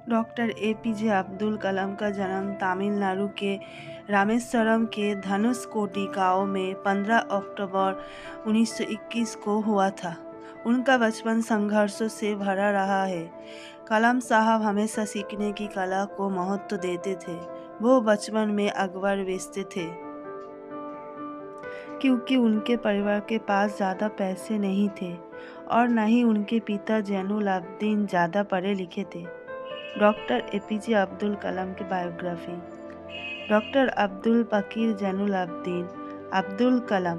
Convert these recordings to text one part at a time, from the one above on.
Doctor APJ Abdul Kalam का जन्म तमिलनाडु के रामेश्वरम के धनुषकोडी गांव में 15 अक्टूबर 1921 को हुआ था। उनका बचपन संघर्षों से भरा रहा है। कलाम साहब हमेशा सीखने की कला को महत्व देते थे। वो बचपन में अखबार बेचते थे क्योंकि उनके परिवार के पास ज़्यादा पैसे नहीं थे और न ही उनके पिता जैनुल आबदीन ज़्यादा पढ़े लिखे थे। डॉक्टर एपीजे अब्दुल कलाम की बायोग्राफी। डॉक्टर अब्दुल पकीर जैनुल आबदीन अब्दुल कलाम,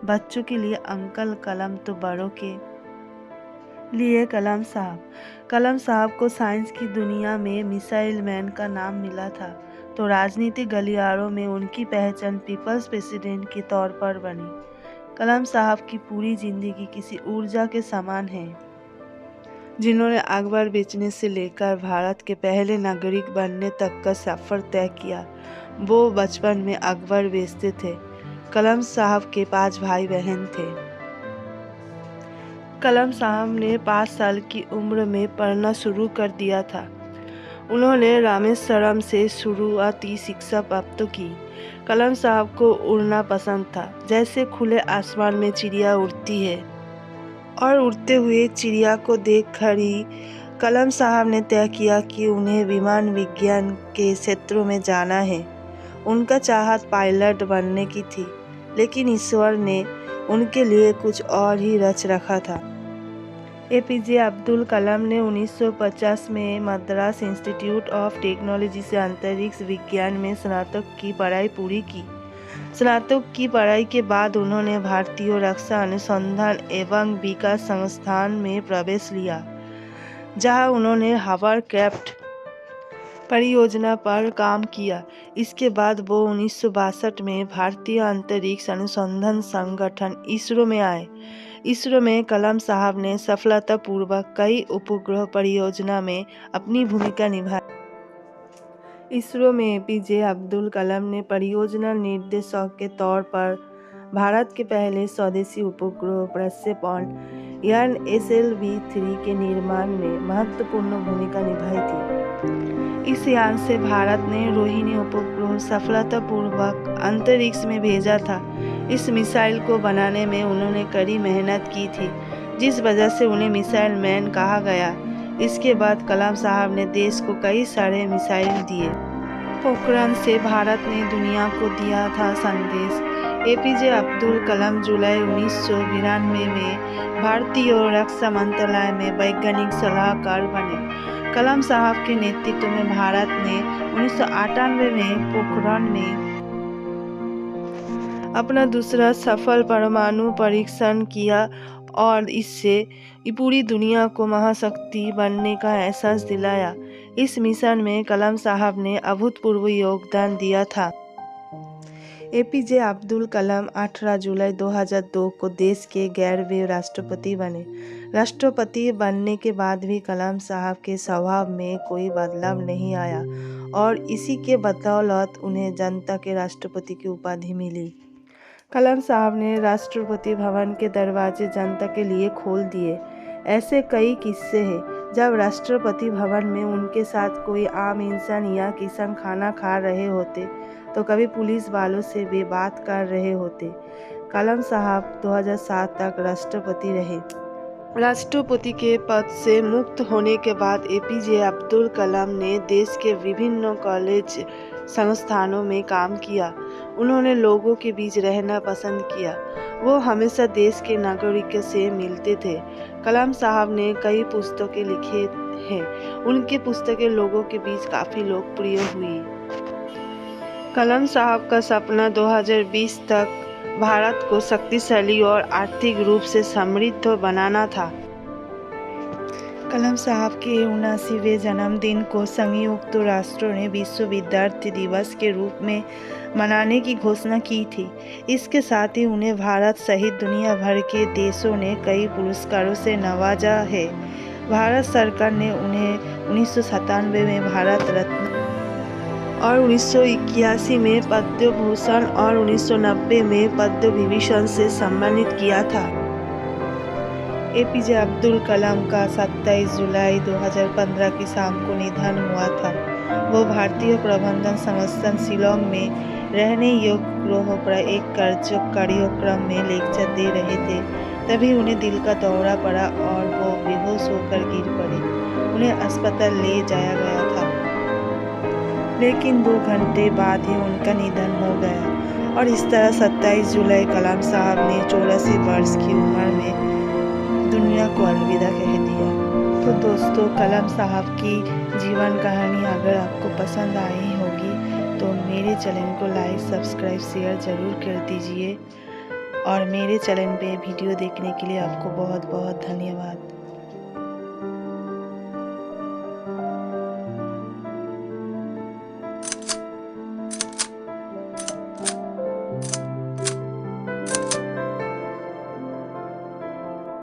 बच्चों के लिए अंकल कलाम तो बड़ों के लिए कलाम साहब। कलाम साहब को साइंस की दुनिया में मिसाइल मैन का नाम मिला था तो राजनीतिक गलियारों में उनकी पहचान पीपल्स प्रेसिडेंट के तौर पर बनी। कलाम साहब की पूरी जिंदगी किसी ऊर्जा के समान है, जिन्होंने अखबार बेचने से लेकर भारत के पहले नागरिक बनने तक का सफ़र तय किया। वो बचपन में अखबार बेचते थे। कलाम साहब के 5 भाई बहन थे। कलाम साहब ने 5 साल की उम्र में पढ़ना शुरू कर दिया था। उन्होंने रामेश्वरम से शुरुआती शिक्षा प्राप्त की। कलाम साहब को उड़ना पसंद था, जैसे खुले आसमान में चिड़िया उड़ती है, और उड़ते हुए चिड़िया को देखकर ही कलाम साहब ने तय किया कि उन्हें विमान विज्ञान के क्षेत्रों में जाना है। उनका चाहत पायलट बनने की थी, लेकिन ईश्वर ने उनके लिए कुछ और ही रच रखा था। एपीजे अब्दुल कलाम ने 1950 में मद्रास इंस्टीट्यूट ऑफ टेक्नोलॉजी से अंतरिक्ष विज्ञान में स्नातक की पढ़ाई पूरी की। स्नातक की पढ़ाई के बाद उन्होंने भारतीय रक्षा अनुसंधान एवं विकास संस्थान में प्रवेश लिया, जहां उन्होंने हावरक्राफ्ट परियोजना पर काम किया। इसके बाद वो 1962 में भारतीय अंतरिक्ष अनुसंधान संगठन इसरो में आए। इसरो में कलाम साहब ने सफलतापूर्वक कई उपग्रह परियोजना में अपनी भूमिका निभाई। इसरो में एपीजे अब्दुल कलाम ने परियोजना निर्देशक के तौर पर भारत के पहले स्वदेशी उपग्रह प्रक्षेपण NSLV-3 के निर्माण में महत्वपूर्ण भूमिका निभाई थी। इस यान से भारत ने रोहिणी उपग्रह सफलतापूर्वक अंतरिक्ष में भेजा था। इस मिसाइल को बनाने में उन्होंने कड़ी मेहनत की थी, जिस वजह से उन्हें मिसाइल मैन कहा गया। इसके बाद कलाम साहब ने देश को कई सारे मिसाइल दिए। पोखरण से भारत ने दुनिया को दिया था संदेश। एपीजे अब्दुल कलाम जुलाई 1992 में भारतीय रक्षा मंत्रालय में वैज्ञानिक सलाहकार बने। कलाम साहब के नेतृत्व में भारत ने 1998 में पोखरण में अपना दूसरा सफल परमाणु परीक्षण किया और इससे पूरी दुनिया को महाशक्ति बनने का एहसास दिलाया। इस मिशन में कलाम साहब ने अभूतपूर्व योगदान दिया था। एपीजे अब्दुल कलाम 18 जुलाई 2002 को देश के 11वें राष्ट्रपति बने। राष्ट्रपति बनने के बाद भी कलाम साहब के स्वभाव में कोई बदलाव नहीं आया और इसी के बदौलत उन्हें जनता के राष्ट्रपति की उपाधि मिली। कलाम साहब ने राष्ट्रपति भवन के दरवाजे जनता के लिए खोल दिए। ऐसे कई किस्से हैं जब राष्ट्रपति भवन में उनके साथ कोई आम इंसान या किसान खाना खा रहे होते तो कभी पुलिस वालों से वे बात कर रहे होते। कलाम साहब 2007 तक राष्ट्रपति रहे। राष्ट्रपति के पद से मुक्त होने के बाद एपीजे अब्दुल कलाम ने देश के विभिन्न कॉलेज संस्थानों में काम किया। उन्होंने लोगों के बीच रहना पसंद किया। वो हमेशा देश के नागरिकों से मिलते थे। कलाम साहब ने कई पुस्तकें लिखी हैं। उनकी पुस्तकें लोगों के बीच काफ़ी लोकप्रिय हुई। कलाम साहब का सपना 2020 तक भारत को शक्तिशाली और आर्थिक रूप से समृद्ध बनाना था। कलाम साहब के 79वें जन्मदिन को संयुक्त राष्ट्र ने विश्व विद्यार्थी दिवस के रूप में मनाने की घोषणा की थी। इसके साथ ही उन्हें भारत सहित दुनिया भर के देशों ने कई पुरस्कारों से नवाजा है। भारत सरकार ने उन्हें 1997 में भारत रत्न और 1981 में पद्म भूषण और 1990 में पद्म विभूषण से सम्मानित किया था। एपीजे अब्दुल कलाम का 27 जुलाई 2015 की शाम को निधन हुआ था। वो भारतीय प्रबंधन संस्थान शिलोंग में रहने योग्य ग्रहों पर एक कार्यक्रम में लेक्चर दे रहे थे। तभी उन्हें दिल का दौरा पड़ा और वो बेहोश होकर गिर पड़े। उन्हें अस्पताल ले जाया गया था, लेकिन 2 घंटे बाद ही उनका निधन हो गया। और इस तरह 27 जुलाई कलाम साहब ने 84 वर्ष की उम्र में दुनिया को अलविदा कह दिया। तो दोस्तों, कलाम साहब की जीवन कहानी अगर आपको पसंद आई होगी तो मेरे चैनल को लाइक, सब्सक्राइब, शेयर ज़रूर कर दीजिए। और मेरे चैनल पे वीडियो देखने के लिए आपको बहुत बहुत धन्यवाद।